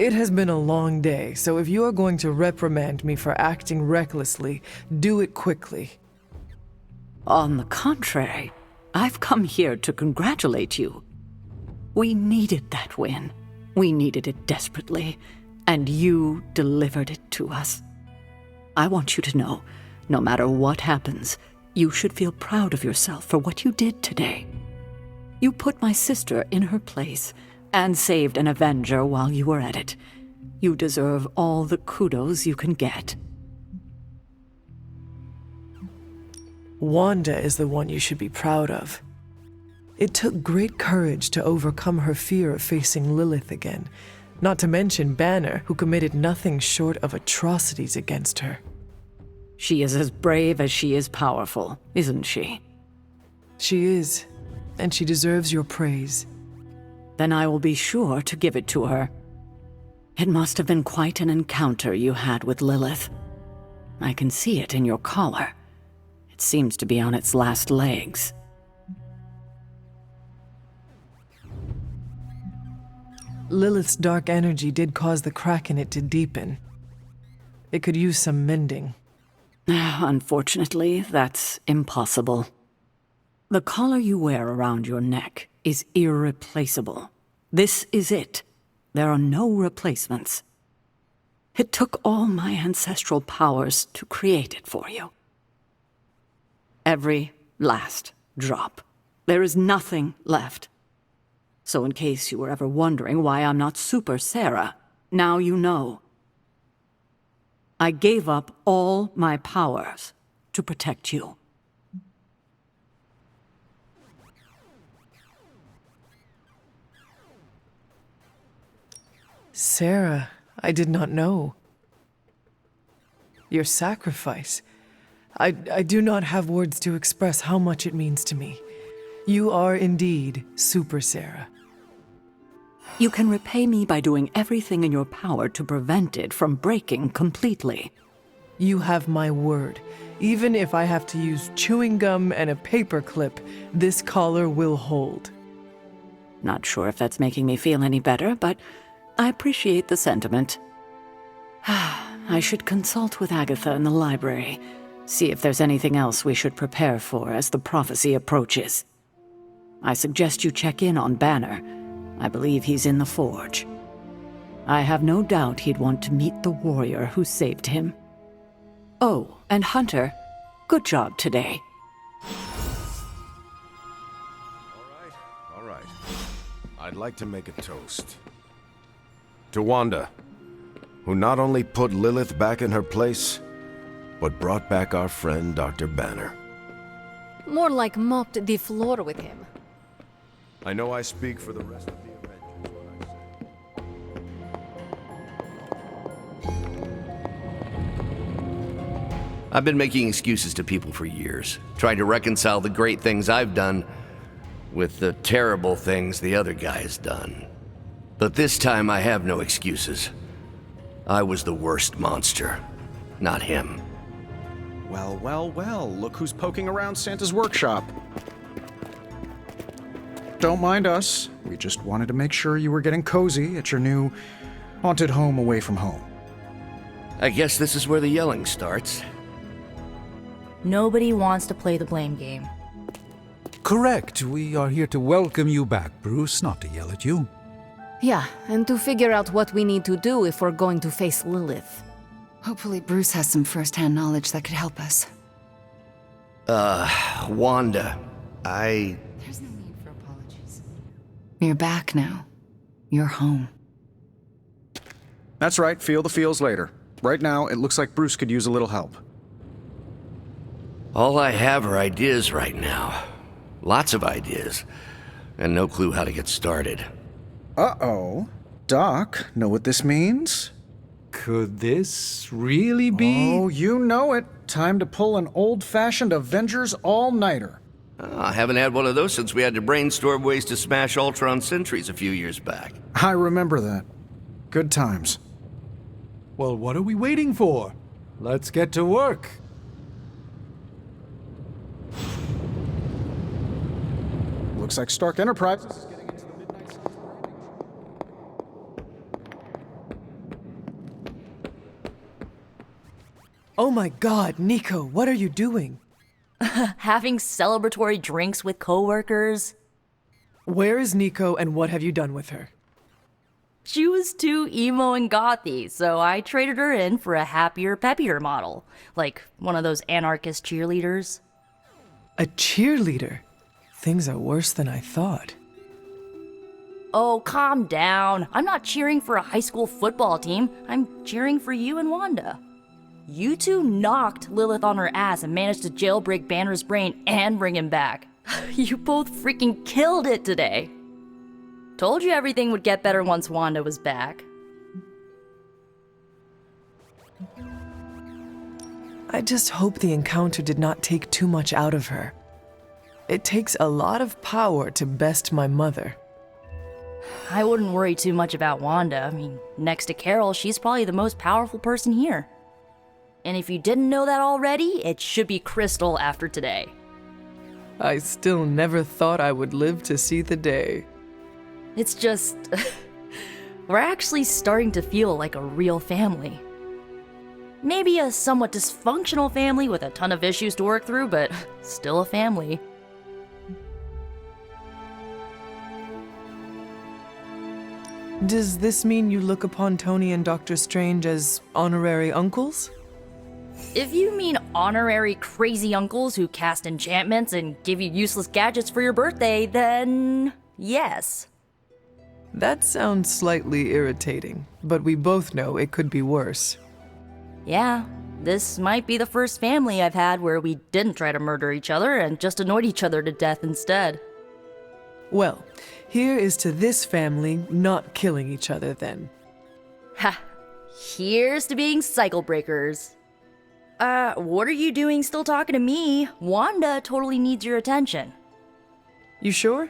It has been a long day, so if you are going to reprimand me for acting recklessly, do it quickly. On the contrary, I've come here to congratulate you. We needed that win. We needed it desperately, and you delivered it to us. I want you to know, no matter what happens, you should feel proud of yourself for what you did today. You put my sister in her place and saved an Avenger while you were at it. You deserve all the kudos you can get. Wanda is the one you should be proud of. It took great courage to overcome her fear of facing Lilith again, not to mention Banner, who committed nothing short of atrocities against her. She is as brave as she is powerful, isn't she? She is, and she deserves your praise. Then I will be sure to give it to her. It must have been quite an encounter you had with Lilith. I can see it in your collar. It seems to be on its last legs. Lilith's dark energy did cause the crack in it to deepen. It could use some mending. Unfortunately, that's impossible. The collar you wear around your neck is irreplaceable. This is it. There are no replacements. It took all my ancestral powers to create it for you. Every last drop. There is nothing left. So in case you were ever wondering why I'm not Super Sarah, now you know. I gave up all my powers to protect you. Sarah, I did not know. Your sacrifice. I do not have words to express how much it means to me. You are indeed Super Sarah. You can repay me by doing everything in your power to prevent it from breaking completely. You have my word. Even if I have to use chewing gum and a paper clip, this collar will hold. Not sure if that's making me feel any better, but I appreciate the sentiment. I should consult with Agatha in the library, see if there's anything else we should prepare for as the prophecy approaches. I suggest you check in on Banner. I believe he's in the forge. I have no doubt he'd want to meet the warrior who saved him. Oh, and Hunter, good job today. All right. I'd like to make a toast. To Wanda, who not only put Lilith back in her place, but brought back our friend Dr. Banner. More like mopped the floor with him. I know I speak for the rest of the Avengers when I say... I've been making excuses to people for years, trying to reconcile the great things I've done with the terrible things the other guy has done. But this time I have no excuses. I was the worst monster, not him. Well, well, well, look who's poking around Santa's workshop. Don't mind us. We just wanted to make sure you were getting cozy at your new haunted home away from home. I guess this is where the yelling starts. Nobody wants to play the blame game. Correct. We are here to welcome you back, Bruce, not to yell at you. Yeah, and to figure out what we need to do if we're going to face Lilith. Hopefully Bruce has some first-hand knowledge that could help us. Wanda, There's no need for apologies. You're back now. You're home. That's right, feel the feels later. Right now, it looks like Bruce could use a little help. All I have are ideas right now. Lots of ideas, and no clue how to get started. Uh-oh. Doc, know what this means? Could this really be? Oh, you know it. Time to pull an old-fashioned Avengers all-nighter. I haven't had one of those since we had to brainstorm ways to smash Ultron sentries a few years back. I remember that. Good times. Well, what are we waiting for? Let's get to work. Looks like Stark Enterprises is getting into the midnight season. Oh my god, Nico, what are you doing? Having celebratory drinks with coworkers. Where is Nico and what have you done with her? She was too emo and gothy, so I traded her in for a happier, peppier model. Like one of those anarchist cheerleaders. A cheerleader? Things are worse than I thought. Oh, calm down. I'm not cheering for a high school football team. I'm cheering for you and Wanda. You two knocked Lilith on her ass and managed to jailbreak Banner's brain and bring him back. You both freaking killed it today. Told you everything would get better once Wanda was back. I just hope the encounter did not take too much out of her. It takes a lot of power to best my mother. I wouldn't worry too much about Wanda. I mean, next to Carol, she's probably the most powerful person here. And if you didn't know that already, it should be Crystal after today. I still never thought I would live to see the day. It's just... we're actually starting to feel like a real family. Maybe a somewhat dysfunctional family with a ton of issues to work through, but still a family. Does this mean you look upon Tony and Doctor Strange as honorary uncles? If you mean honorary crazy uncles who cast enchantments and give you useless gadgets for your birthday, then yes. That sounds slightly irritating, but we both know it could be worse. Yeah, this might be the first family I've had where we didn't try to murder each other and just annoyed each other to death instead. Well, here is to this family not killing each other then. Ha! Here's to being cycle breakers. What are you doing still talking to me? Wanda totally needs your attention. You sure?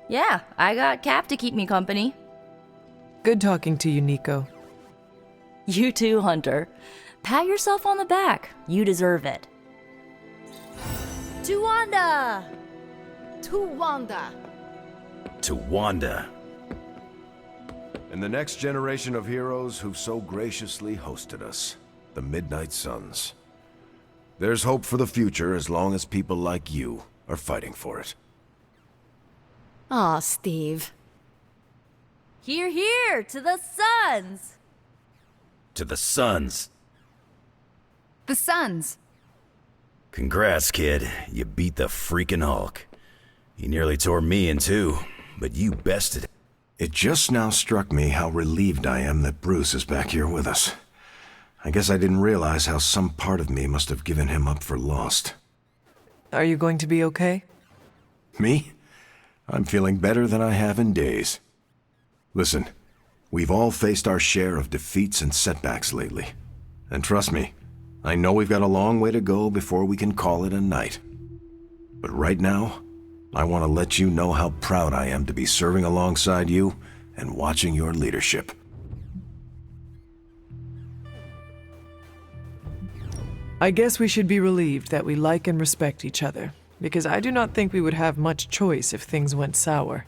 Yeah, I got Cap to keep me company. Good talking to you, Nico. You too, Hunter. Pat yourself on the back. You deserve it. To Wanda! To Wanda! To Wanda. And the next generation of heroes who've so graciously hosted us, the Midnight Suns. There's hope for the future as long as people like you are fighting for it. Aw, Steve. Here, here, to the Suns! To the Suns. The Suns. Congrats, kid. You beat the freaking Hulk. He nearly tore me in two, but you bested it. It just now struck me how relieved I am that Bruce is back here with us. I guess I didn't realize how some part of me must have given him up for lost. Are you going to be okay? Me? I'm feeling better than I have in days. Listen, we've all faced our share of defeats and setbacks lately. And trust me, I know we've got a long way to go before we can call it a night. But right now, I want to let you know how proud I am to be serving alongside you and watching your leadership. I guess we should be relieved that we like and respect each other, because I do not think we would have much choice if things went sour.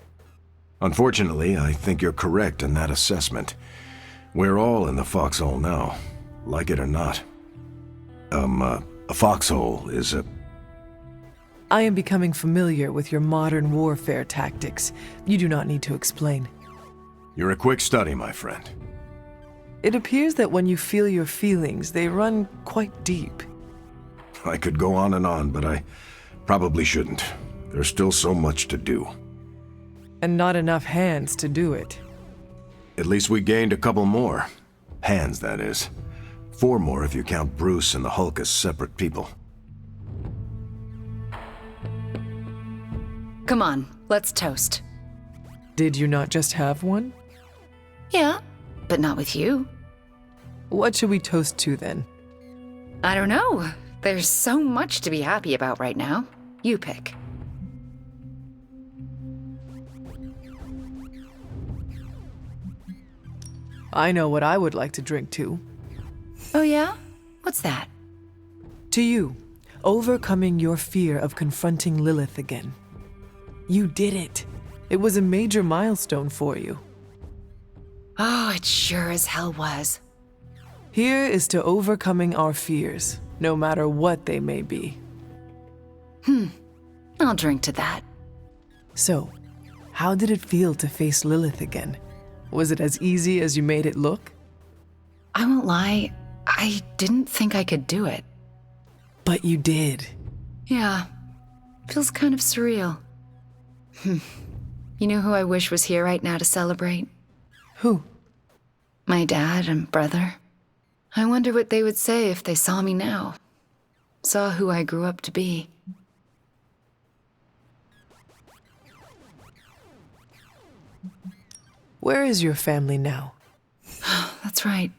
Unfortunately, I think you're correct in that assessment. We're all in the foxhole now, like it or not. A foxhole is a... I am becoming familiar with your modern warfare tactics. You do not need to explain. You're a quick study, my friend. It appears that when you feel your feelings, they run quite deep. I could go on, but I probably shouldn't. There's still so much to do. And not enough hands to do it. At least we gained a couple more. Hands, that is. 4 more if you count Bruce and the Hulk as separate people. Come on, let's toast. Did you not just have one? Yeah, but not with you. What should we toast to then? I don't know. There's so much to be happy about right now. You pick. I know what I would like to drink to. Oh yeah? What's that? To you, overcoming your fear of confronting Lilith again. You did it. It was a major milestone for you. Oh, it sure as hell was. Here is to overcoming our fears, no matter what they may be. I'll drink to that. So, how did it feel to face Lilith again? Was it as easy as you made it look? I won't lie, I didn't think I could do it. But you did. Yeah, feels kind of surreal. You know who I wish was here right now to celebrate? Who? My dad and brother. I wonder what they would say if they saw me now. Saw who I grew up to be. Where is your family now? That's right.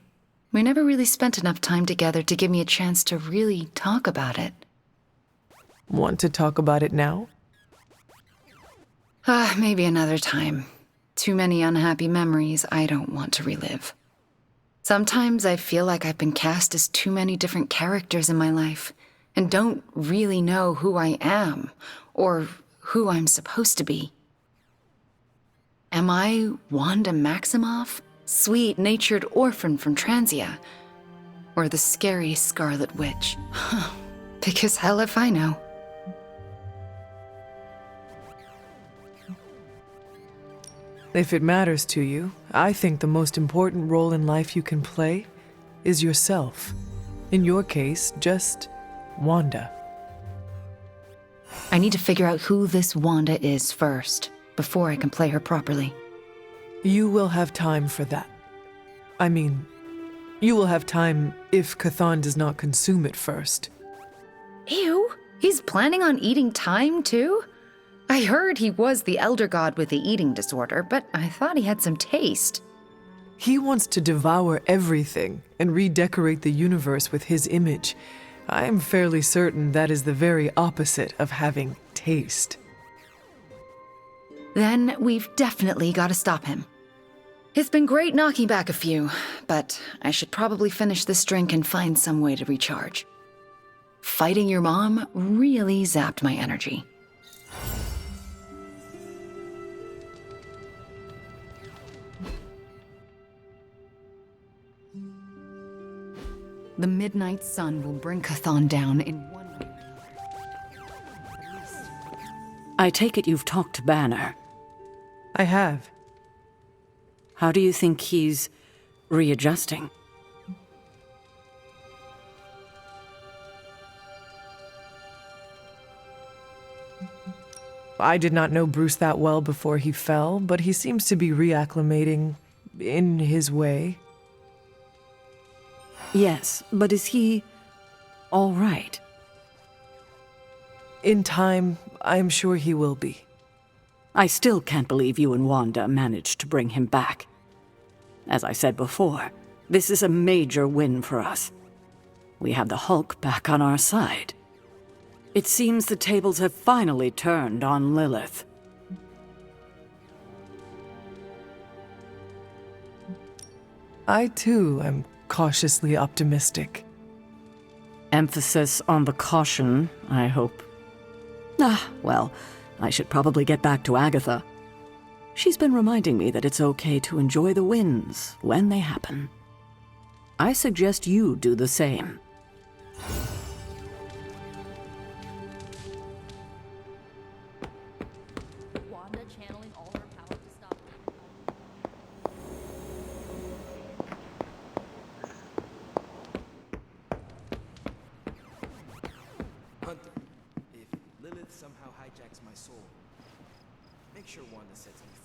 We never really spent enough time together to give me a chance to really talk about it. Want to talk about it now? Maybe another time. Too many unhappy memories I don't want to relive. Sometimes I feel like I've been cast as too many different characters in my life and don't really know who I am or who I'm supposed to be. Am I Wanda Maximoff, sweet-natured orphan from Transia, or the scary Scarlet Witch? Because hell if I know. If it matters to you, I think the most important role in life you can play is yourself. In your case, just Wanda. I need to figure out who this Wanda is first, before I can play her properly. You will have time for that. I mean, you will have time if Chthon does not consume it first. Ew, he's planning on eating time too? I heard he was the elder god with the eating disorder, but I thought he had some taste. He wants to devour everything and redecorate the universe with his image. I am fairly certain that is the very opposite of having taste. Then we've definitely got to stop him. It's been great knocking back a few, but I should probably finish this drink and find some way to recharge. Fighting your mom really zapped my energy. The midnight sun will bring Chthon down in one way or another. I take it you've talked to Banner. I have. How do you think he's readjusting? I did not know Bruce that well before he fell, but he seems to be reacclimating in his way. Yes, but is he all right? In time, I am sure he will be. I still can't believe you and Wanda managed to bring him back. As I said before, this is a major win for us. We have the Hulk back on our side. It seems the tables have finally turned on Lilith. I too am cautiously optimistic. Emphasis on the caution, I hope. Well, I should probably get back to Agatha. She's been reminding me that it's okay to enjoy the wins when they happen. I suggest you do the same. Wanda channeling all her power to stop. Hunter, if Lilith somehow hijacks my soul, make sure Wanda sets me free.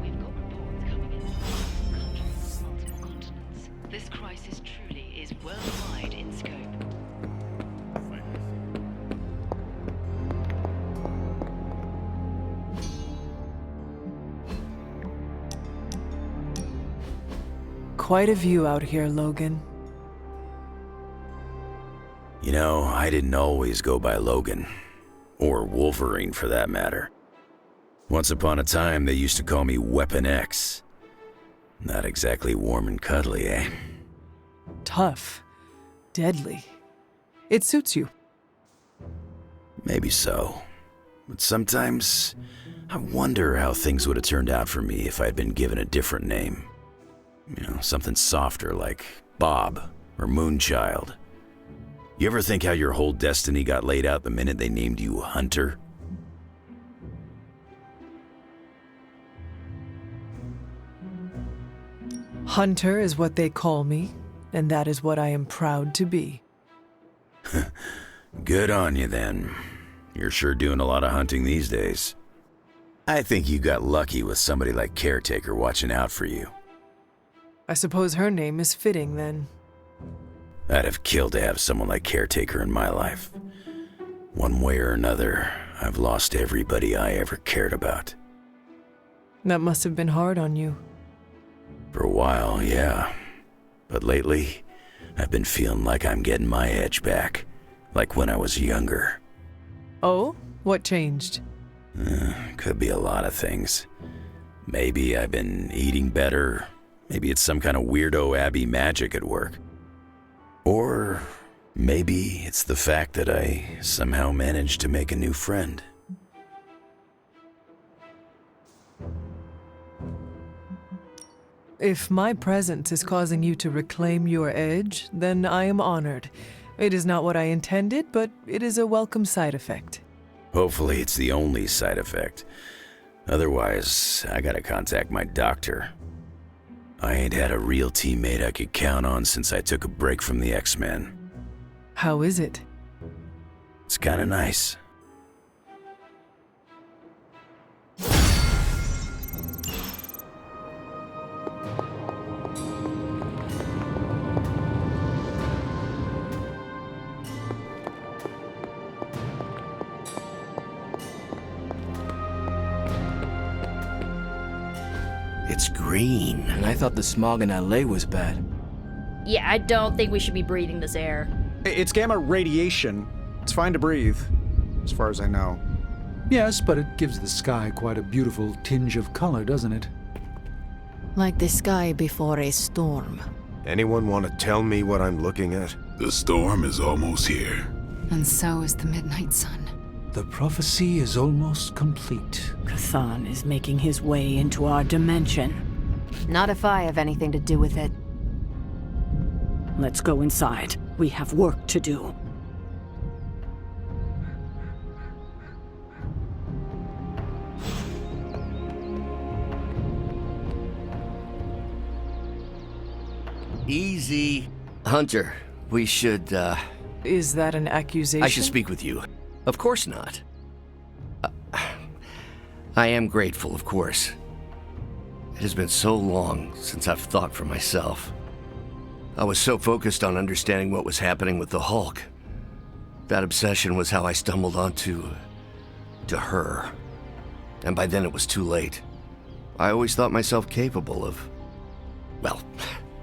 We've got reports coming in from countries on multiple continents. This crisis truly is worldwide in scope. Quite a view out here, Logan. You know, I didn't always go by Logan. Or Wolverine, for that matter. Once upon a time, they used to call me Weapon X. Not exactly warm and cuddly, eh? Tough. Deadly. It suits you. Maybe so. But sometimes I wonder how things would have turned out for me if I'd been given a different name. You know, something softer like Bob or Moonchild. You ever think how your whole destiny got laid out the minute they named you Hunter? Hunter is what they call me, and that is what I am proud to be. Good on you then. You're sure doing a lot of hunting these days. I think you got lucky with somebody like Caretaker watching out for you. I suppose her name is fitting then. I'd have killed to have someone like Caretaker in my life. One way or another, I've lost everybody I ever cared about. That must have been hard on you. For a while, yeah. But lately, I've been feeling like I'm getting my edge back. Like when I was younger. Oh? What changed? Could be a lot of things. Maybe I've been eating better. Maybe it's some kind of weirdo Abbey magic at work. Or maybe it's the fact that I somehow managed to make a new friend. If my presence is causing you to reclaim your edge, then I am honored. It is not what I intended, but it is a welcome side effect. Hopefully it's the only side effect. Otherwise, I gotta contact my doctor. I ain't had a real teammate I could count on since I took a break from the X-Men. How is it? It's kinda nice. It's green. And I thought the smog in LA was bad. Yeah, I don't think we should be breathing this air. It's gamma radiation. It's fine to breathe, as far as I know. Yes, but it gives the sky quite a beautiful tinge of color, doesn't it? Like the sky before a storm. Anyone want to tell me what I'm looking at? The storm is almost here. And so is the midnight sun. The prophecy is almost complete. K'than is making his way into our dimension. Not if I have anything to do with it. Let's go inside. We have work to do. Easy. Hunter, we should, Is that an accusation? I should speak with you. Of course not. I am grateful, of course. It has been so long since I've thought for myself. I was so focused on understanding what was happening with the Hulk. That obsession was how I stumbled onto her. And by then it was too late. I always thought myself capable of... Well,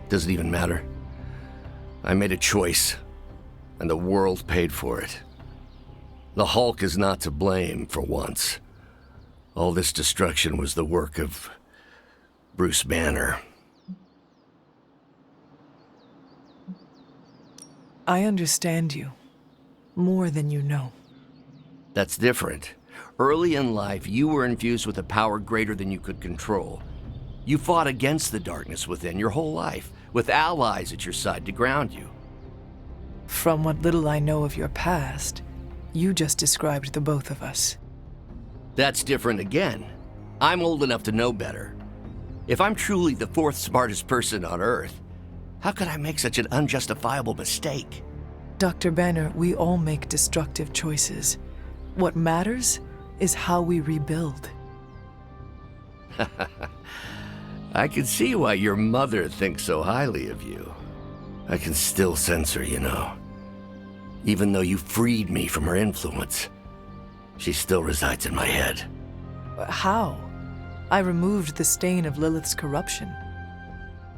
doesn't even matter. I made a choice, and the world paid for it. The Hulk is not to blame for once. All this destruction was the work of Bruce Banner. I understand you. More than you know. That's different. Early in life, you were infused with a power greater than you could control. You fought against the darkness within your whole life, with allies at your side to ground you. From what little I know of your past, you just described the both of us. That's different again. I'm old enough to know better. If I'm truly the fourth smartest person on Earth, how could I make such an unjustifiable mistake? Dr. Banner, we all make destructive choices. What matters is how we rebuild. I can see why your mother thinks so highly of you. I can still sense her, you know. Even though you freed me from her influence, she still resides in my head. How? I removed the stain of Lilith's corruption.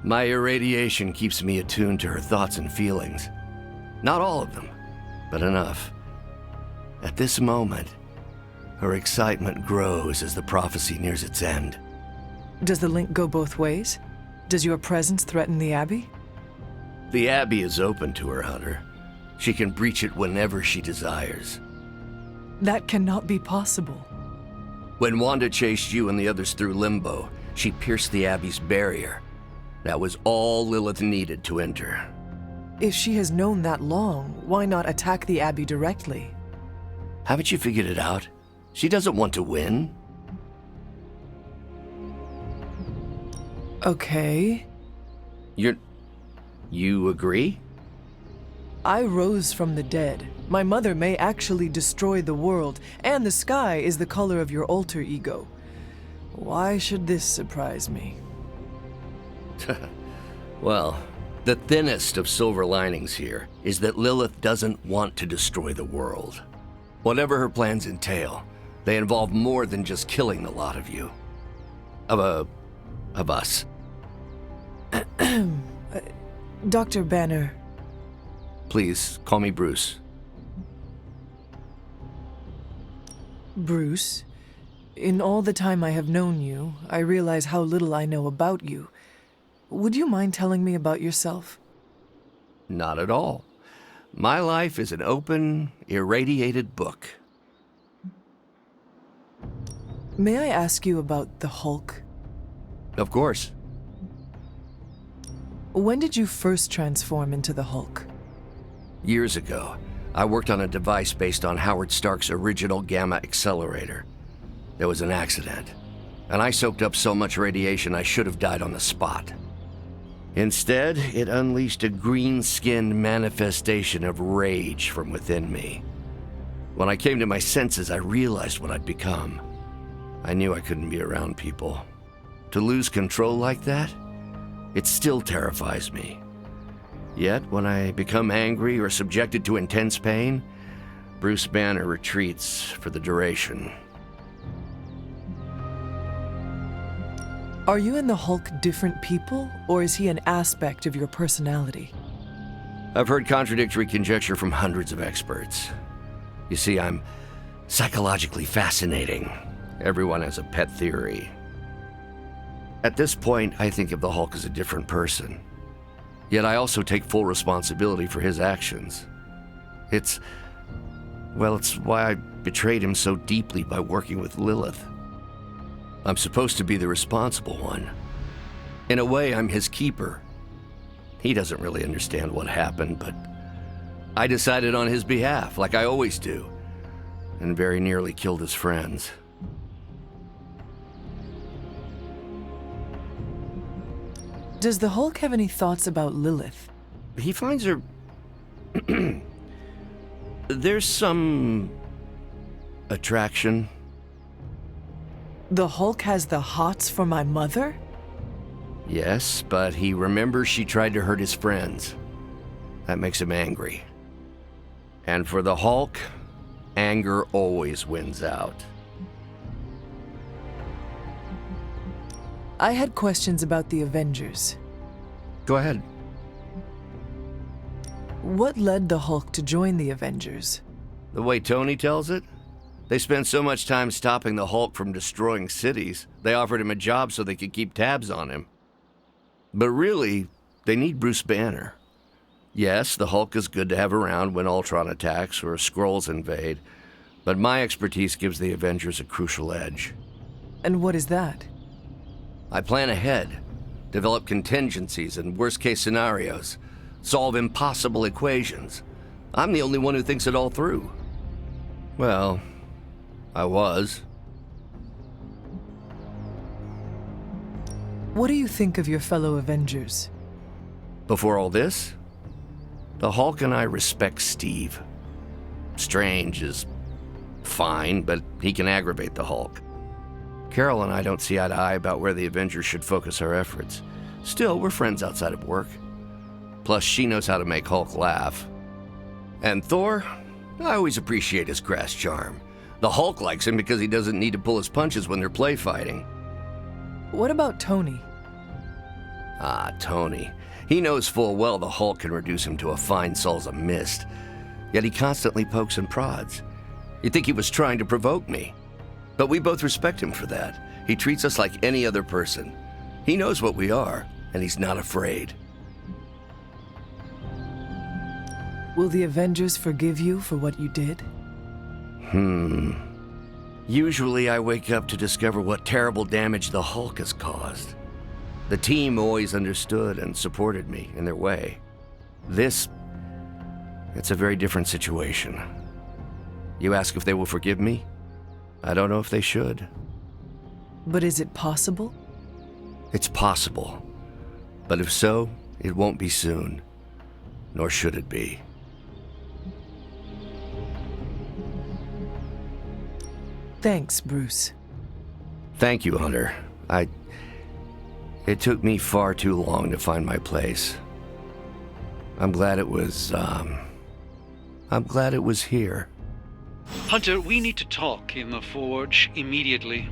My irradiation keeps me attuned to her thoughts and feelings. Not all of them, but enough. At this moment, her excitement grows as the prophecy nears its end. Does the link go both ways? Does your presence threaten the Abbey? The Abbey is open to her, Hunter. She can breach it whenever she desires. That cannot be possible. When Wanda chased you and the others through Limbo, she pierced the Abbey's barrier. That was all Lilith needed to enter. If she has known that long, why not attack the Abbey directly? Haven't you figured it out? She doesn't want to win. Okay. You agree? I rose from the dead. My mother may actually destroy the world, and the sky is the color of your alter ego. Why should this surprise me? Well, the thinnest of silver linings here is that Lilith doesn't want to destroy the world. Whatever her plans entail, they involve more than just killing the lot of you. Of us. Dr. Banner. Please, call me Bruce. Bruce, in all the time I have known you, I realize how little I know about you. Would you mind telling me about yourself? Not at all. My life is an open, irradiated book. May I ask you about the Hulk? Of course. When did you first transform into the Hulk? Years ago, I worked on a device based on Howard Stark's original gamma accelerator. There was an accident, and I soaked up so much radiation I should have died on the spot. Instead, it unleashed a green-skinned manifestation of rage from within me. When I came to my senses, I realized what I'd become. I knew I couldn't be around people. To lose control like that, it still terrifies me. Yet, when I become angry or subjected to intense pain, Bruce Banner retreats for the duration. Are you and the Hulk different people, or is he an aspect of your personality? I've heard contradictory conjecture from hundreds of experts. You see, I'm psychologically fascinating. Everyone has a pet theory. At this point, I think of the Hulk as a different person. Yet I also take full responsibility for his actions. It's why I betrayed him so deeply by working with Lilith. I'm supposed to be the responsible one. In a way, I'm his keeper. He doesn't really understand what happened, but I decided on his behalf, like I always do, and very nearly killed his friends. Does the Hulk have any thoughts about Lilith? He finds her... There's some... attraction. The Hulk has the hots for my mother? Yes, but he remembers she tried to hurt his friends. That makes him angry. And for the Hulk, anger always wins out. I had questions about the Avengers. Go ahead. What led the Hulk to join the Avengers? The way Tony tells it, they spent so much time stopping the Hulk from destroying cities, they offered him a job so they could keep tabs on him. But really, they need Bruce Banner. Yes, the Hulk is good to have around when Ultron attacks or Skrulls invade, but my expertise gives the Avengers a crucial edge. And what is that? I plan ahead, develop contingencies and worst-case scenarios, solve impossible equations. I'm the only one who thinks it all through. Well, I was. What do you think of your fellow Avengers? Before all this, the Hulk and I respect Steve. Strange is fine, but he can aggravate the Hulk. Carol and I don't see eye to eye about where the Avengers should focus our efforts. Still, we're friends outside of work. Plus, she knows how to make Hulk laugh. And Thor, I always appreciate his crass charm. The Hulk likes him because he doesn't need to pull his punches when they're play fighting. What about Tony? Ah, Tony. He knows full well the Hulk can reduce him to a fine salsa mist. Yet he constantly pokes and prods. You'd think he was trying to provoke me. But we both respect him for that. He treats us like any other person. He knows what we are, and he's not afraid. Will the Avengers forgive you for what you did? Usually I wake up to discover what terrible damage the Hulk has caused. The team always understood and supported me in their way. It's a very different situation. You ask if they will forgive me? I don't know if they should. But is it possible? It's possible. But if so, it won't be soon. Nor should it be. Thanks, Bruce. Thank you, Hunter. It took me far too long to find my place. I'm glad it was here. Hunter, we need to talk in the forge immediately.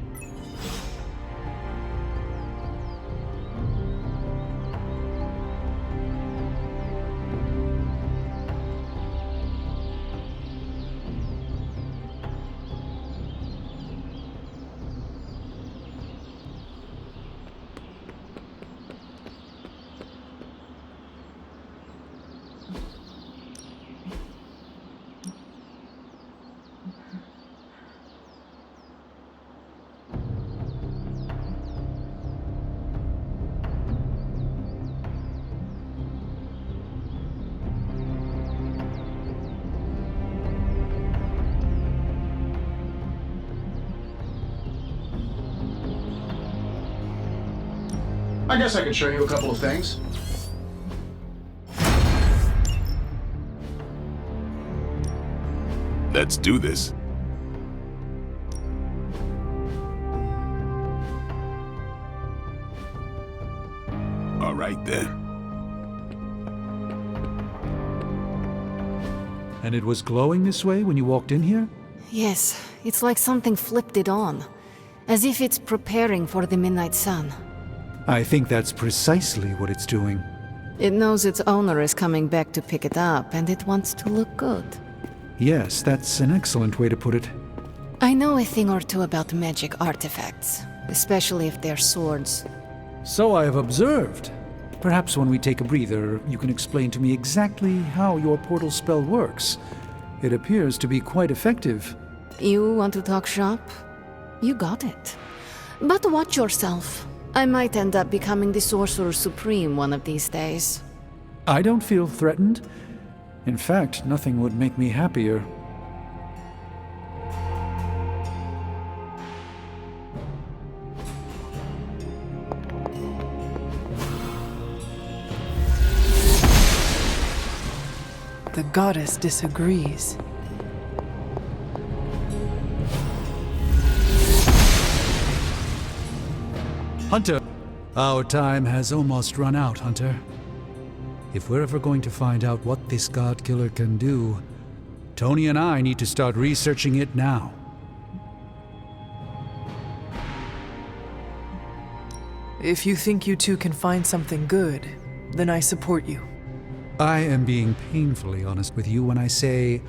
I guess I could show you a couple of things. Let's do this. All right then. And it was glowing this way when you walked in here? Yes, it's like something flipped it on. As if it's preparing for the midnight sun. I think that's precisely what it's doing. It knows its owner is coming back to pick it up, and it wants to look good. Yes, that's an excellent way to put it. I know a thing or two about magic artifacts, especially if they're swords. So I have observed. Perhaps when we take a breather, you can explain to me exactly how your portal spell works. It appears to be quite effective. You want to talk shop? You got it. But watch yourself. I might end up becoming the Sorcerer Supreme one of these days. I don't feel threatened. In fact, nothing would make me happier. The goddess disagrees. Hunter! Our time has almost run out, Hunter. If we're ever going to find out what this God Killer can do, Tony and I need to start researching it now. If you think you two can find something good, then I support you. I am being painfully honest with you when I say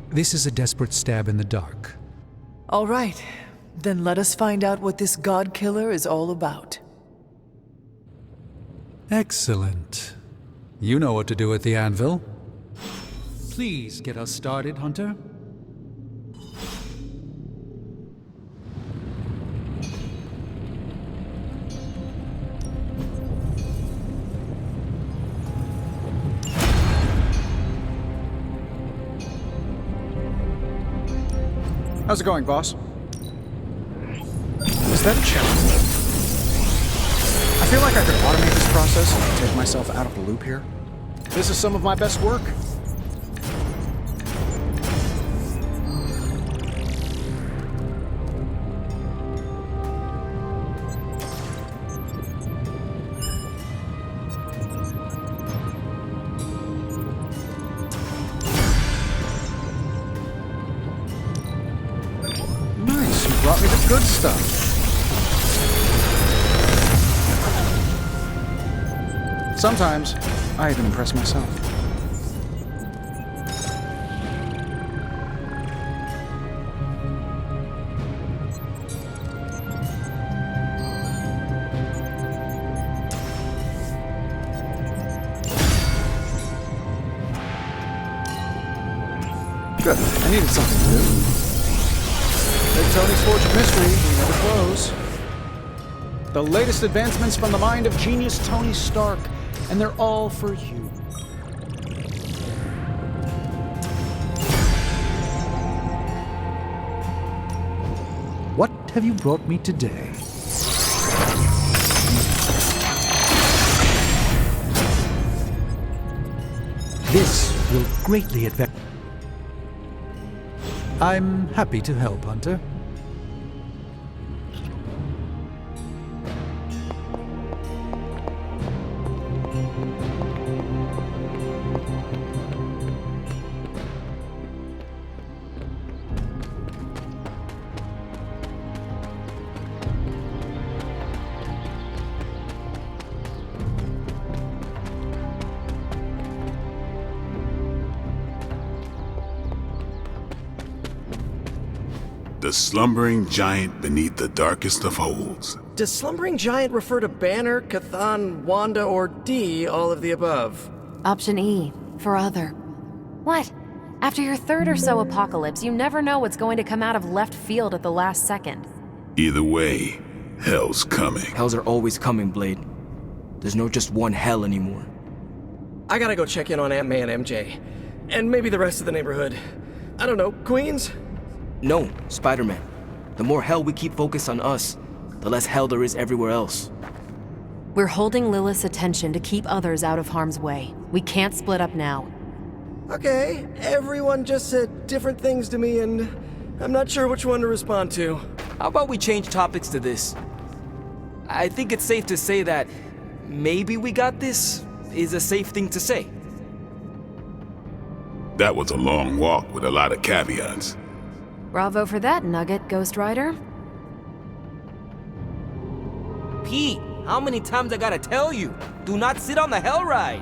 this is a desperate stab in the dark. All right, then let us find out what this God Killer is all about. Excellent. You know what to do at the anvil. Please get us started, Hunter. How's it going, boss? Is that a challenge? I feel like I could automate this process and take myself out of the loop here. This is some of my best work. Nice, you brought me the good stuff. Sometimes, I even impress myself. Good. I needed something to do. Big Tony's Forge of Mystery, we never close. The latest advancements from the mind of genius Tony Stark, and they're all for you. What have you brought me today? This will greatly advance. I'm happy to help, Hunter. The slumbering giant beneath the darkest of holds. Does slumbering giant refer to Banner, Cathan, Wanda, or D, all of the above? Option E, for other. What? After your third or so apocalypse, you never know what's going to come out of left field at the last second. Either way, hell's coming. Hells are always coming, Blade. There's no just one hell anymore. I gotta go check in on Aunt May and MJ. And maybe the rest of the neighborhood. I don't know, Queens? No, Spider-Man. The more hell we keep focused on us, the less hell there is everywhere else. We're holding Lilith's attention to keep others out of harm's way. We can't split up now. Okay, everyone just said different things to me, and I'm not sure which one to respond to. How about we change topics to this? I think it's safe to say that maybe we got this is a safe thing to say. That was a long walk with a lot of caveats. Bravo for that nugget, Ghost Rider. Pete, how many times I gotta tell you? Do not sit on the hell ride!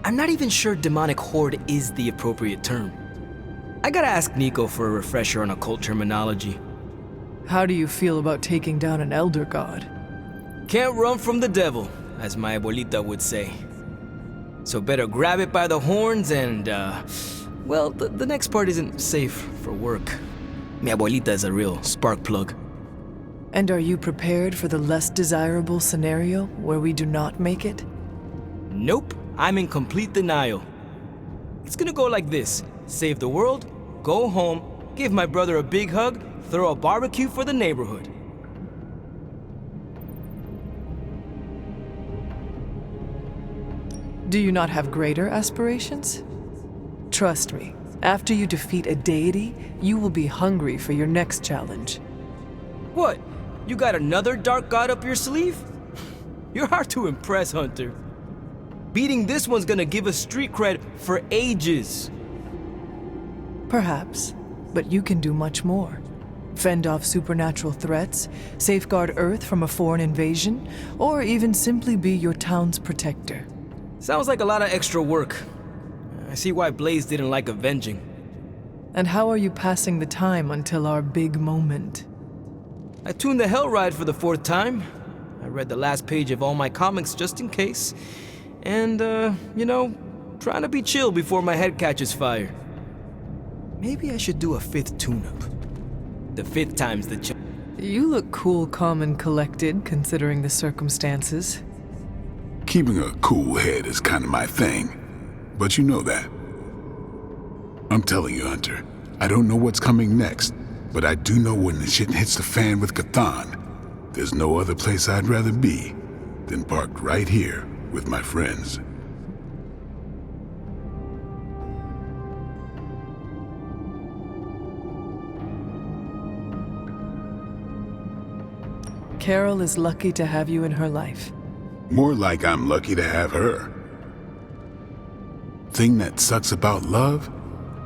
I'm not even sure demonic horde is the appropriate term. I gotta ask Nico for a refresher on occult terminology. How do you feel about taking down an elder god? Can't run from the devil, as my abuelita would say. So better grab it by the horns and, well, the next part isn't safe for work. Mi abuelita is a real spark plug. And are you prepared for the less desirable scenario where we do not make it? Nope, I'm in complete denial. It's gonna go like this. Save the world, go home, give my brother a big hug, throw a barbecue for the neighborhood. Do you not have greater aspirations? Trust me, after you defeat a deity, you will be hungry for your next challenge. What? You got another dark god up your sleeve? You're hard to impress, Hunter. Beating this one's gonna give us street cred for ages. Perhaps, but you can do much more. Fend off supernatural threats, safeguard Earth from a foreign invasion, or even simply be your town's protector. Sounds like a lot of extra work. I see why Blaze didn't like avenging. And how are you passing the time until our big moment? I tuned the Hell Ride for the 4th time. I read the last page of all my comics just in case. And, you know, trying to be chill before my head catches fire. Maybe I should do a 5th tune-up. The 5th time's the charm. You look cool, calm, and collected, considering the circumstances. Keeping a cool head is kind of my thing, but you know that. I'm telling you, Hunter, I don't know what's coming next, but I do know when the shit hits the fan with Cathan, there's no other place I'd rather be than parked right here with my friends. Carol is lucky to have you in her life. More like I'm lucky to have her. Thing that sucks about love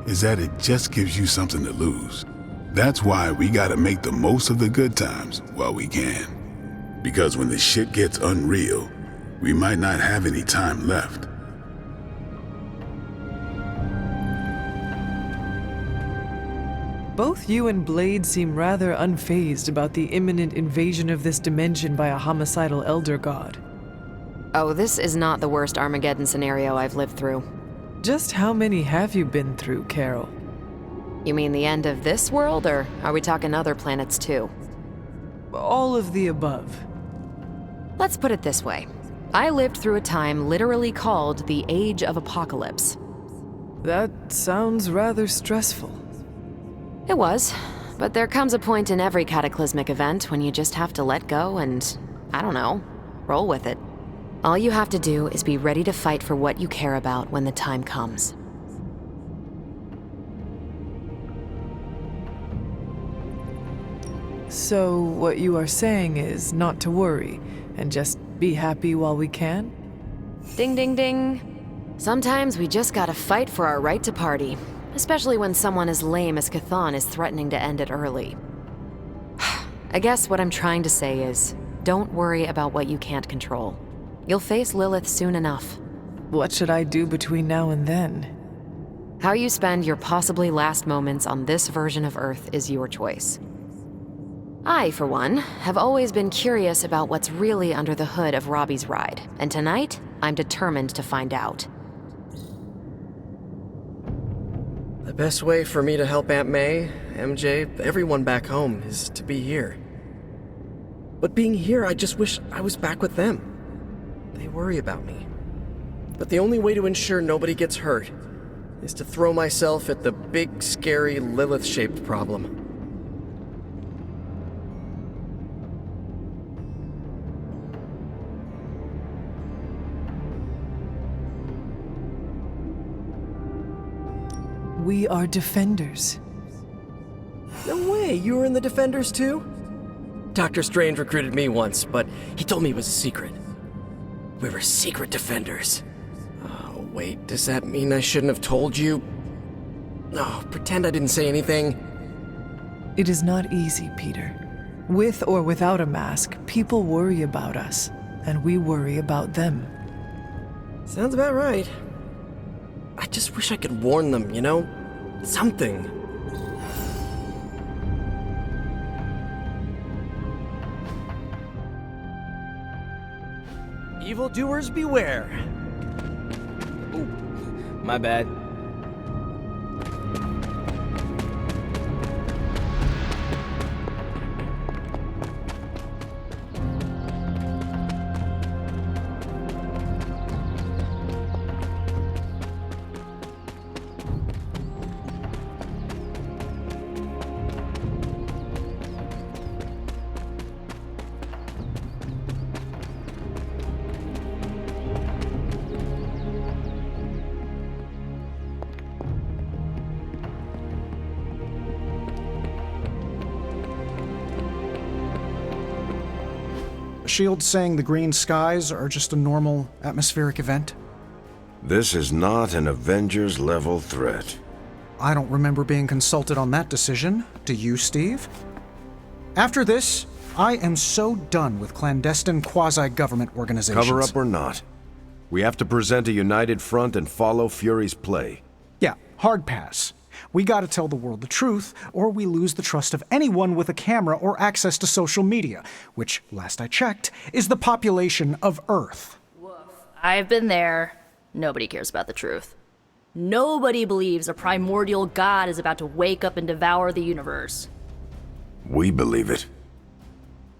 is that it just gives you something to lose. That's why we gotta make the most of the good times while we can. Because when the shit gets unreal, we might not have any time left. Both you and Blade seem rather unfazed about the imminent invasion of this dimension by a homicidal elder god. Oh, this is not the worst Armageddon scenario I've lived through. Just how many have you been through, Carol? You mean the end of this world, or are we talking other planets too? All of the above. Let's put it this way. I lived through a time literally called the Age of Apocalypse. That sounds rather stressful. It was, but there comes a point in every cataclysmic event when you just have to let go and, I don't know, roll with it. All you have to do is be ready to fight for what you care about when the time comes. So, what you are saying is not to worry, and just be happy while we can? Ding ding ding. Sometimes we just gotta fight for our right to party, especially when someone as lame as Chthon is threatening to end it early. I guess what I'm trying to say is, don't worry about what you can't control. You'll face Lilith soon enough. What should I do between now and then? How you spend your possibly last moments on this version of Earth is your choice. I, for one, have always been curious about what's really under the hood of Robbie's ride, and tonight, I'm determined to find out. The best way for me to help Aunt May, MJ, everyone back home is to be here. But being here, I just wish I was back with them. They worry about me. But the only way to ensure nobody gets hurt is to throw myself at the big, scary, Lilith-shaped problem. We are defenders. No way, you were in the Defenders too? Dr. Strange recruited me once, but he told me it was a secret. We were secret Defenders. Oh, wait, does that mean I shouldn't have told you? Oh, pretend I didn't say anything. It is not easy, Peter. With or without a mask, people worry about us, and we worry about them. Sounds about right. I just wish I could warn them, you know? Something. Evildoers beware. Ooh, my bad. Shield saying the green skies are just a normal atmospheric event? This is not an Avengers-level threat. I don't remember being consulted on that decision. Do you, Steve? After this, I am so done with clandestine quasi-government organizations. Cover up or not, we have to present a united front and follow Fury's play. Yeah, hard pass. We gotta tell the world the truth, or we lose the trust of anyone with a camera or access to social media, which, last I checked, is the population of Earth. I've been there. Nobody cares about the truth. Nobody believes a primordial god is about to wake up and devour the universe. We believe it.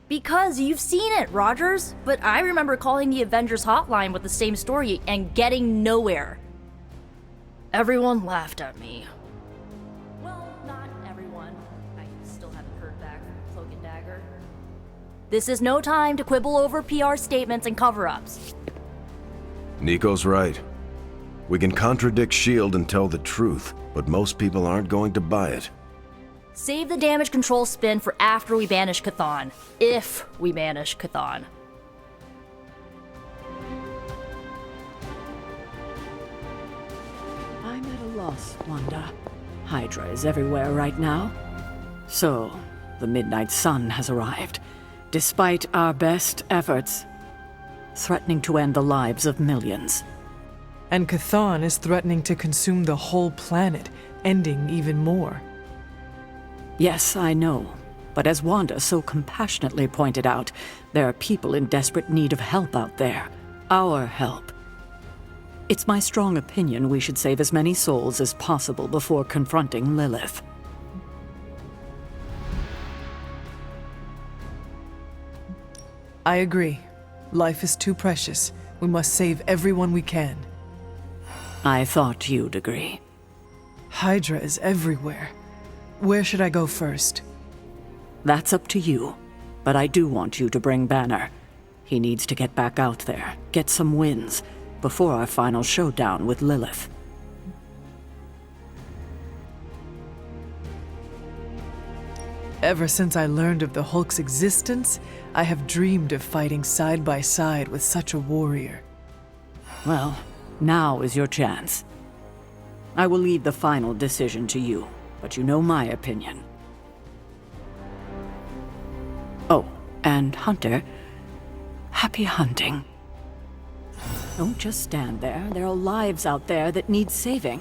Because you've seen it, Rogers. But I remember calling the Avengers hotline with the same story and getting nowhere. Everyone laughed at me. Well, not everyone. I still haven't heard back from Cloak and Dagger. This is no time to quibble over PR statements and cover-ups. Nico's right. We can contradict S.H.I.E.L.D. and tell the truth, but most people aren't going to buy it. Save the damage control spin for after we banish Chthon. If we banish Chthon. I'm at a loss, Wanda. Hydra is everywhere right now. So, the Midnight Sun has arrived, despite our best efforts, threatening to end the lives of millions. And Chthon is threatening to consume the whole planet, ending even more. Yes, I know. But as Wanda so compassionately pointed out, there are people in desperate need of help out there. Our help. It's my strong opinion we should save as many souls as possible before confronting Lilith. I agree. Life is too precious. We must save everyone we can. I thought you'd agree. Hydra is everywhere. Where should I go first? That's up to you. But I do want you to bring Banner. He needs to get back out there, get some wins, before our final showdown with Lilith. Ever since I learned of the Hulk's existence, I have dreamed of fighting side by side with such a warrior. Well, now is your chance. I will leave the final decision to you, but you know my opinion. Oh, and Hunter, happy hunting. Don't just stand there. There are lives out there that need saving.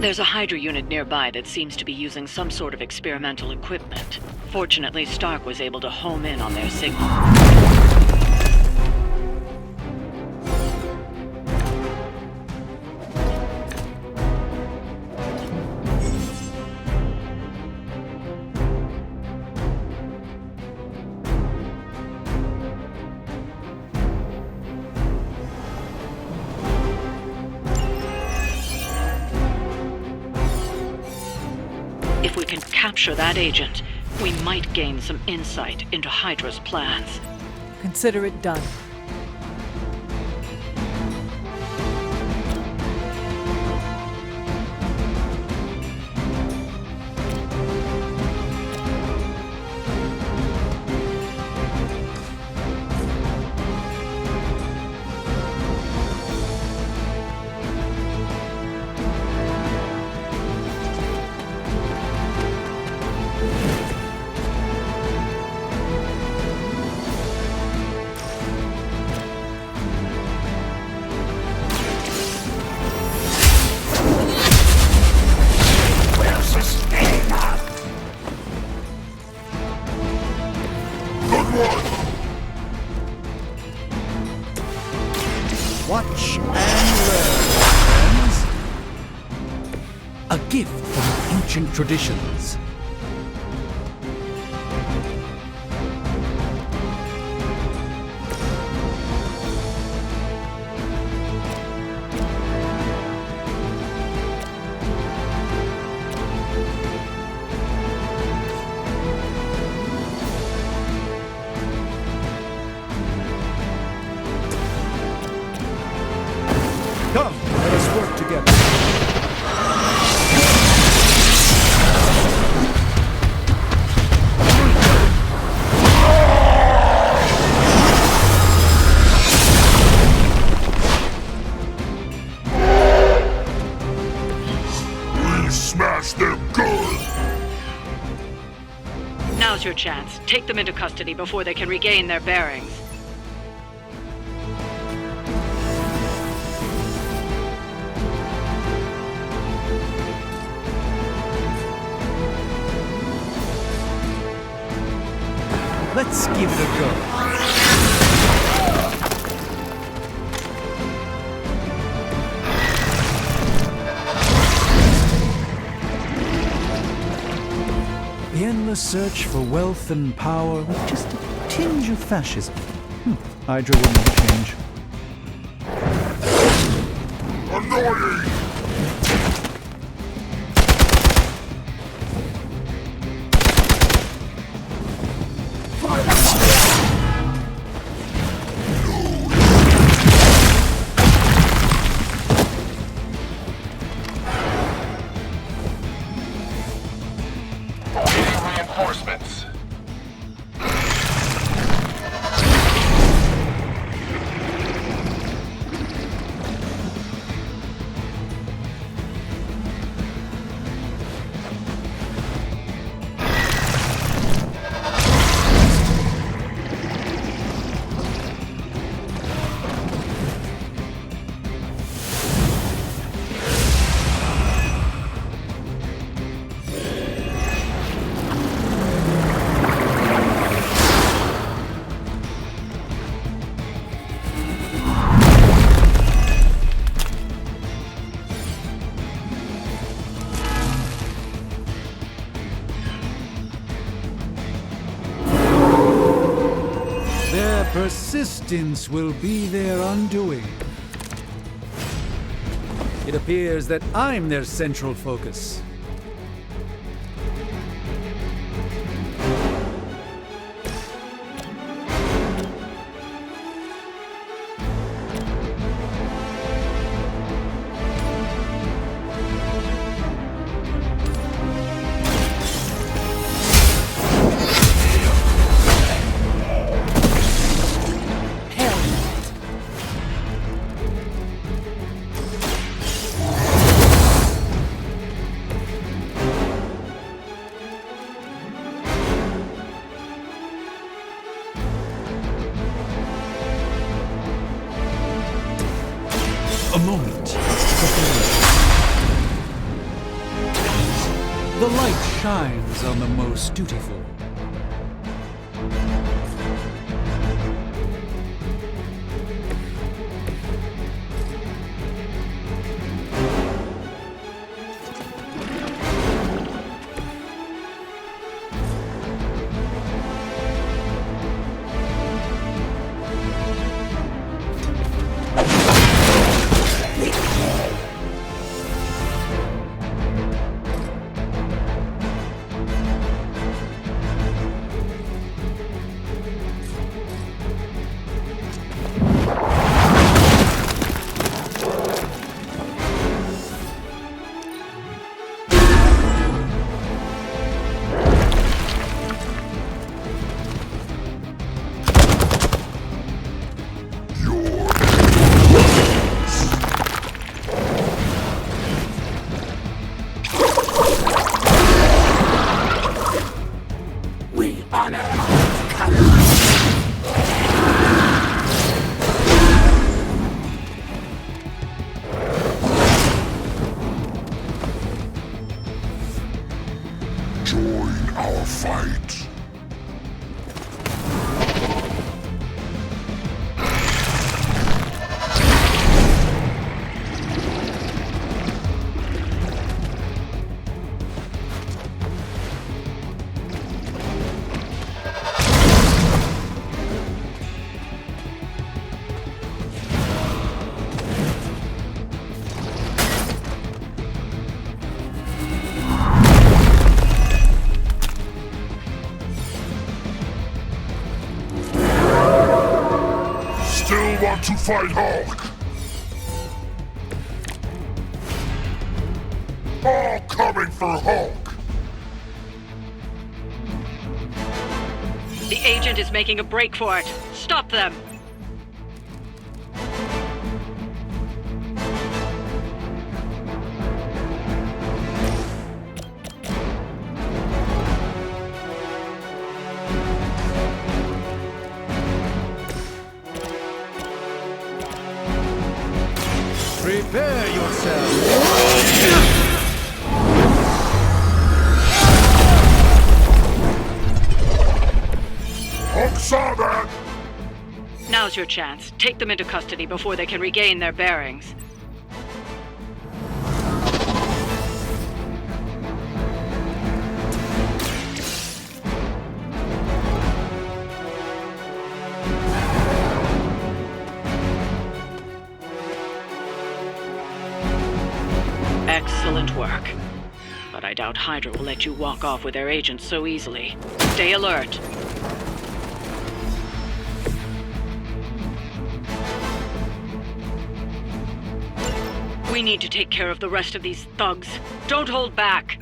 There's a Hydra unit nearby that seems to be using some sort of experimental equipment. Fortunately, Stark was able to home in on their signal. If we can capture that agent, we might gain some insight into Hydra's plans. Consider it done. Watch and learn, friends. A gift from ancient traditions. Come, let us work together. targets. Take them into custody before they can regain their bearings. Let's give it a go. The endless search for wealth and power with just a tinge of fascism. Hydra will never change. Annoying! Reinforcements. Their persistence will be their undoing. It appears that I'm their central focus. A moment. The light shines on the most dutiful. Join our fight. Still want to fight Hulk? All coming for Hulk! The agent is making a break for it. Stop them! Prepare yourself. Saw that! Now's your chance. Take them into custody before they can regain their bearings. Excellent work. But I doubt Hydra will let you walk off with their agents so easily. Stay alert. We need to take care of the rest of these thugs. Don't hold back.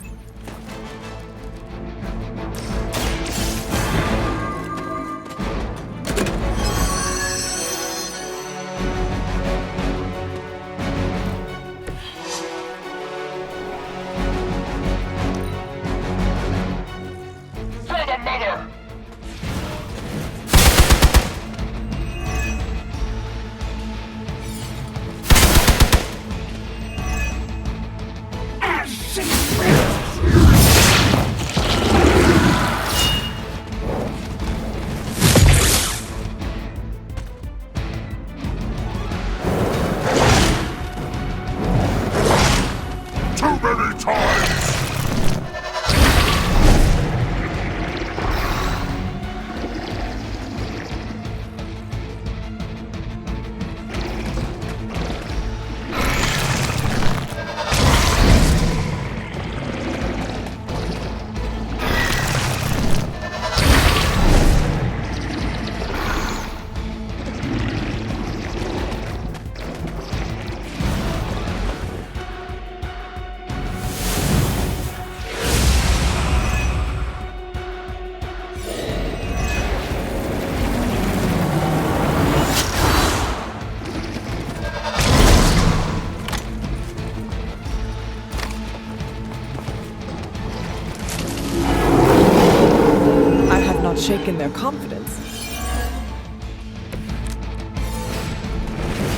Shaken their confidence.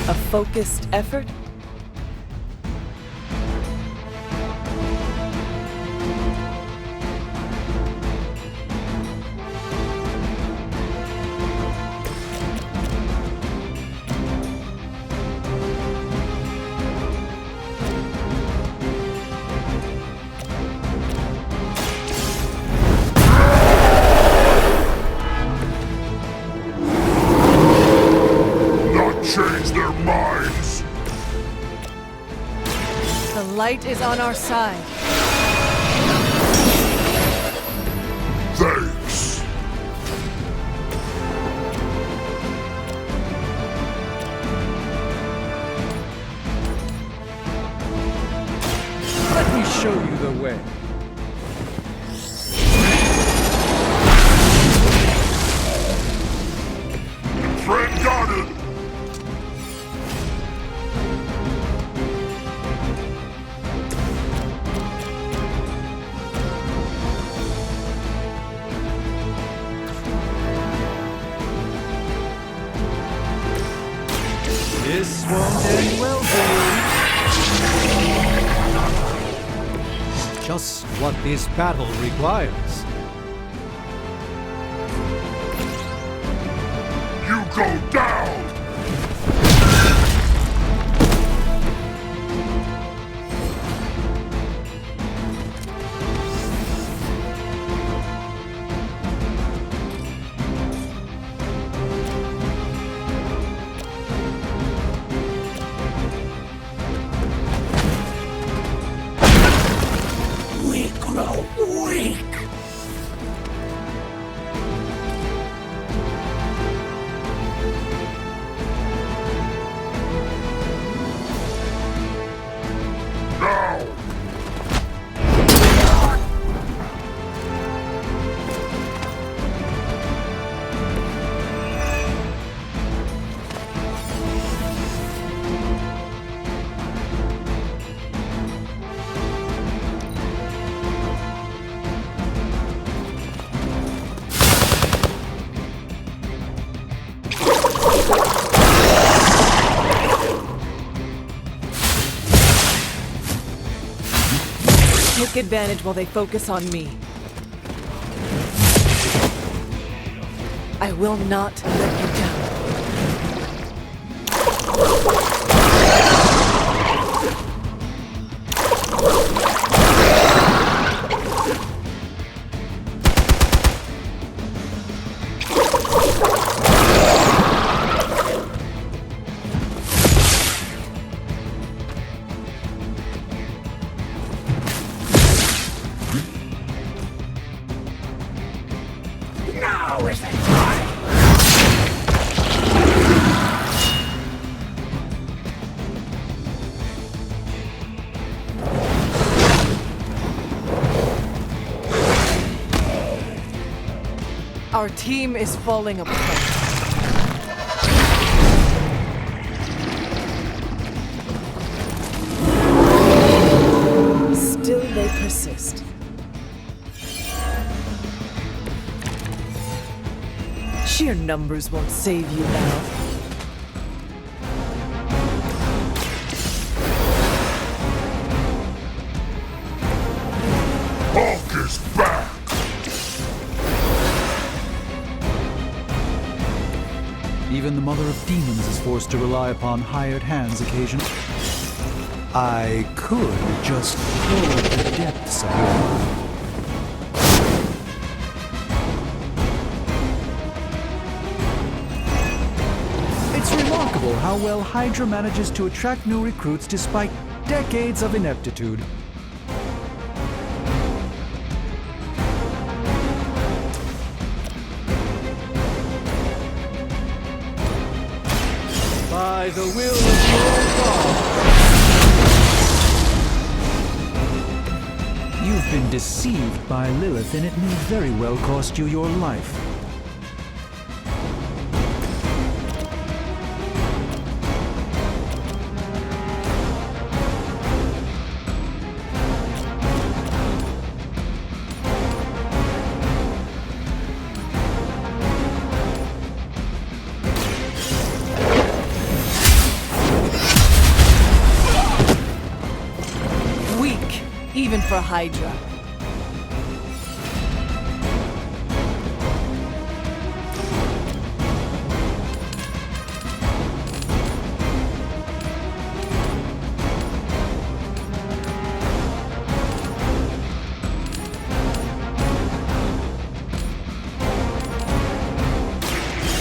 A focused effort? The light is on our side. Thanks. Let me show you the way. Friend guarded. This won't end well for you. Just what this battle requires. You go down! take advantage while they focus on me. I will not let you down. Now is the time! Our team is falling apart. Still they persist. Sheer numbers won't save you now. Hulk is back! Even the Mother of Demons is forced to rely upon hired hands occasionally. I could just probe the depths of your... It's remarkable how well Hydra manages to attract new recruits despite decades of ineptitude. By the will of your God. You've been deceived by Lilith, and it may very well cost you your life. Even for Hydra.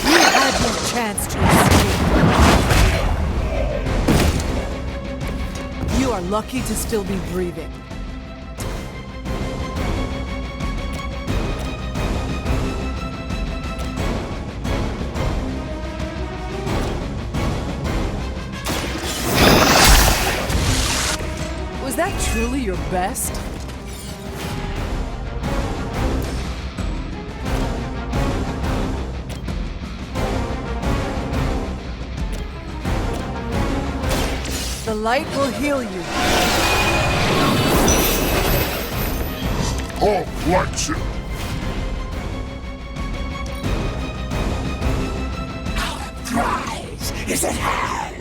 You had your chance to escape. You are lucky to still be breathing. Was that truly your best? The light will heal you. Hulk likes it. Our prize is at hand!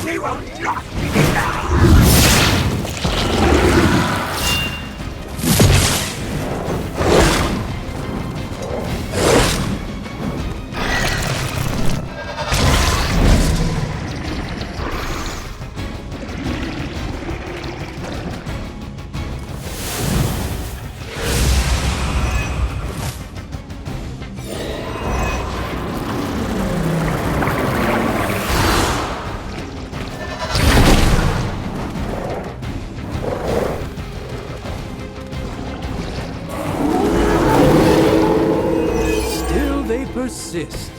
We will not be denied! Persist.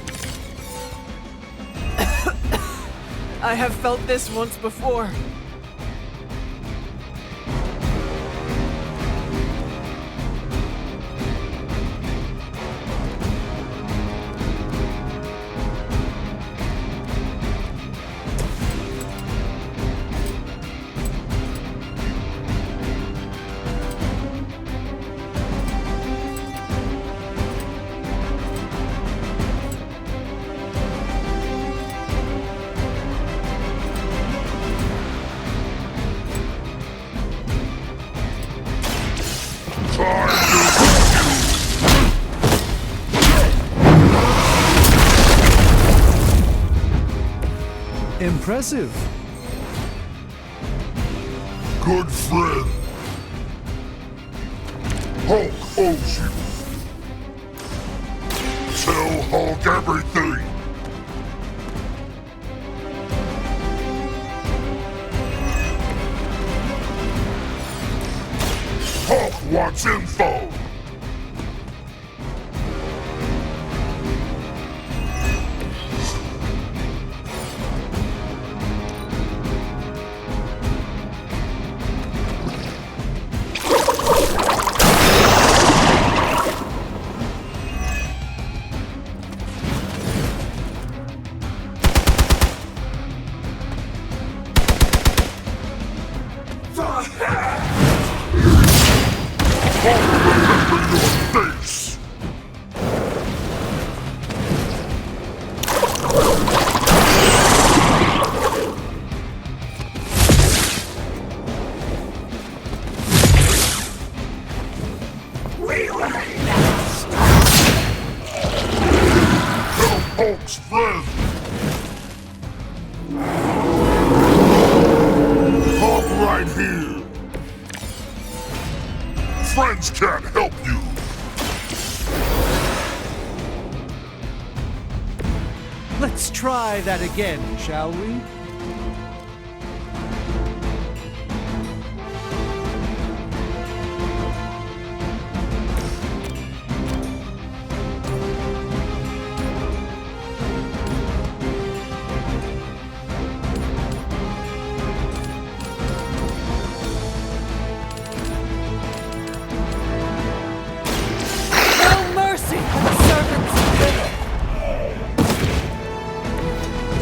I have felt this once before. impressive. Good friend. Hulk owes you. Tell Hulk everything. Hulk wants info. Hulk's friend! Hulk right here! Friends can't help you! Let's try that again, shall we?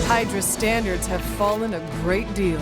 Hydra's standards have fallen a great deal.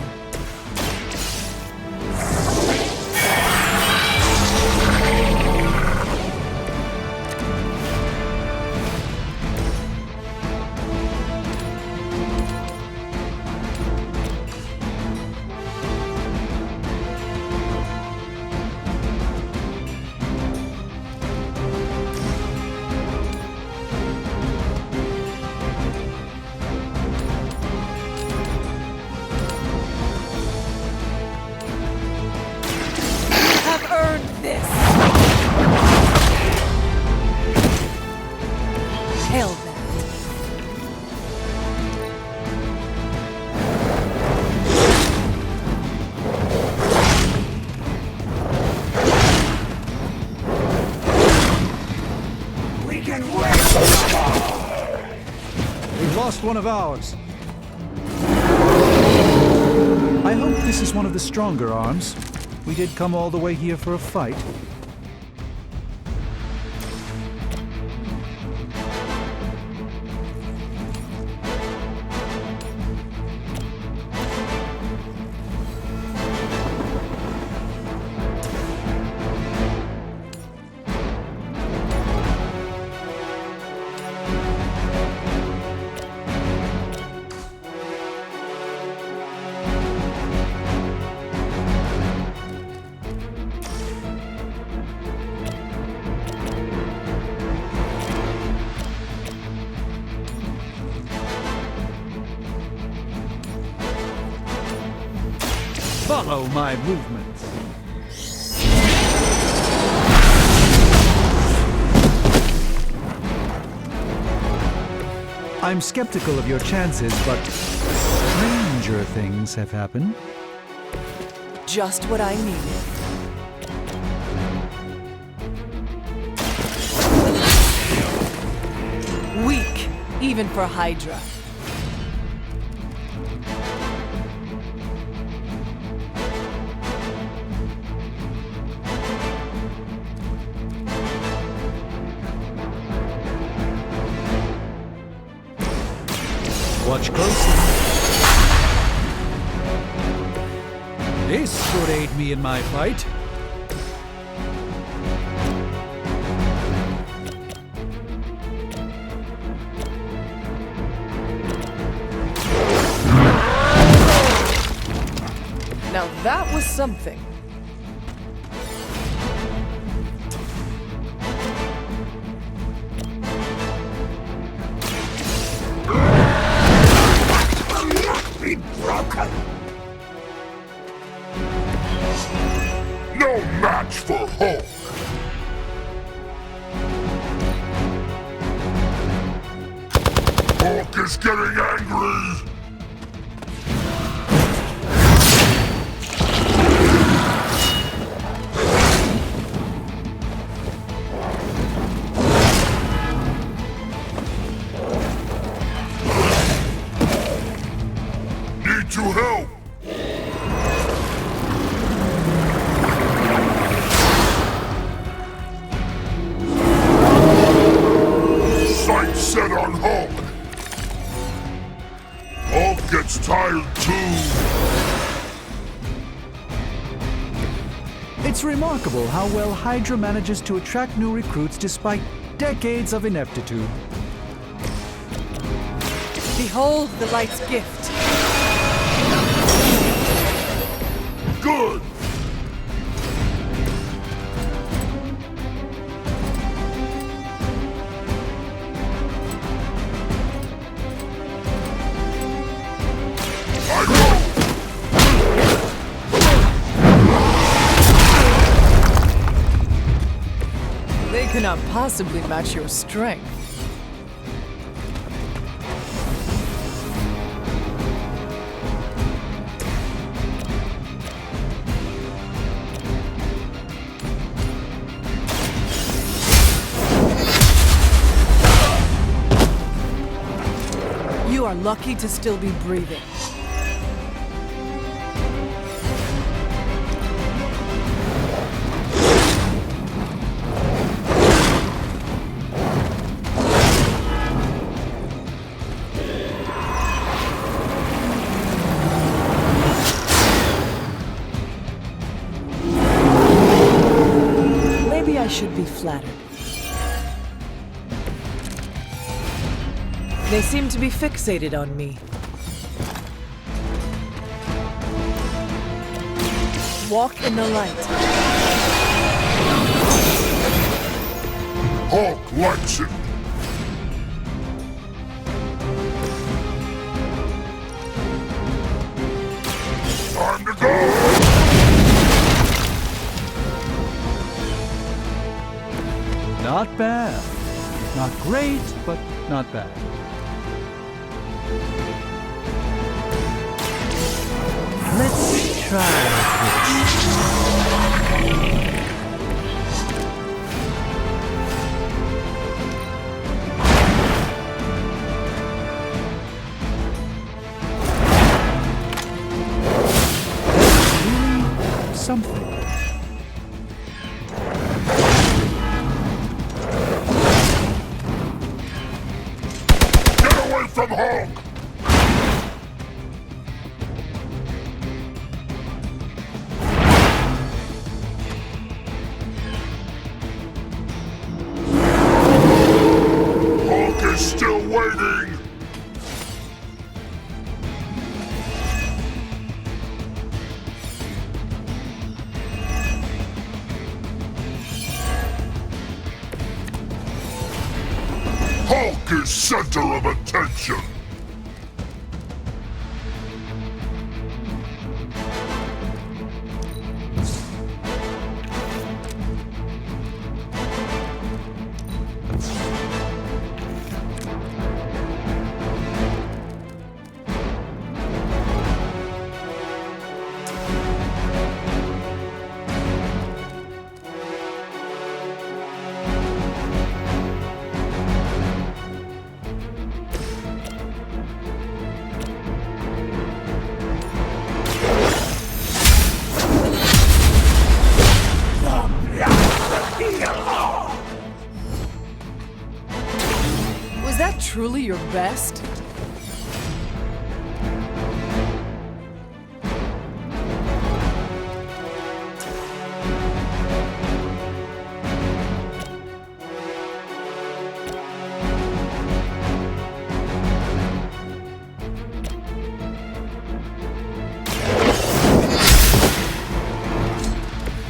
We've lost one of ours. I hope this is one of the stronger arms. We did come all the way here for a fight. Follow my movements. I'm skeptical of your chances, but stranger things have happened. Just what I needed. Weak, even for Hydra. Watch closely. This should aid me in my fight. Now that was something. Be is getting angry! Need to help! Sight set on Hulk! Hulk gets tired too! It's remarkable how well Hydra manages to attract new recruits despite decades of ineptitude. Behold the light's gift. Good! They cannot possibly match your strength. You are lucky to still be breathing. Maybe I should be flattered. They seem to be fixated on me. Walk in the light. Hulk likes it! Time to go! Not bad. Not great, but not bad. Let's try something. Get away from Hulk! Hulk is still waiting! Hulk is center of attention! Was that truly your best?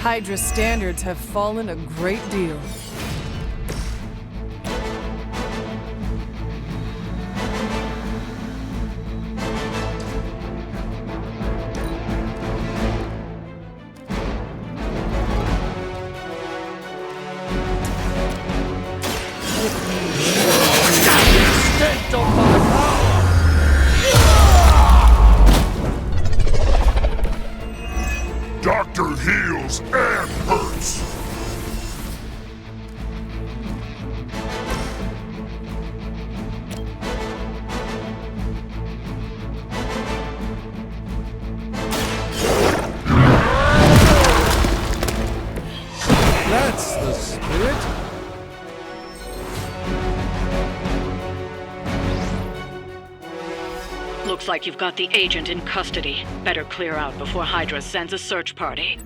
Hydra standards have fallen a great deal. Extent of my power! kills and hurts. That's the spirit. Looks like you've got the agent in custody. Better clear out before Hydra sends a search party.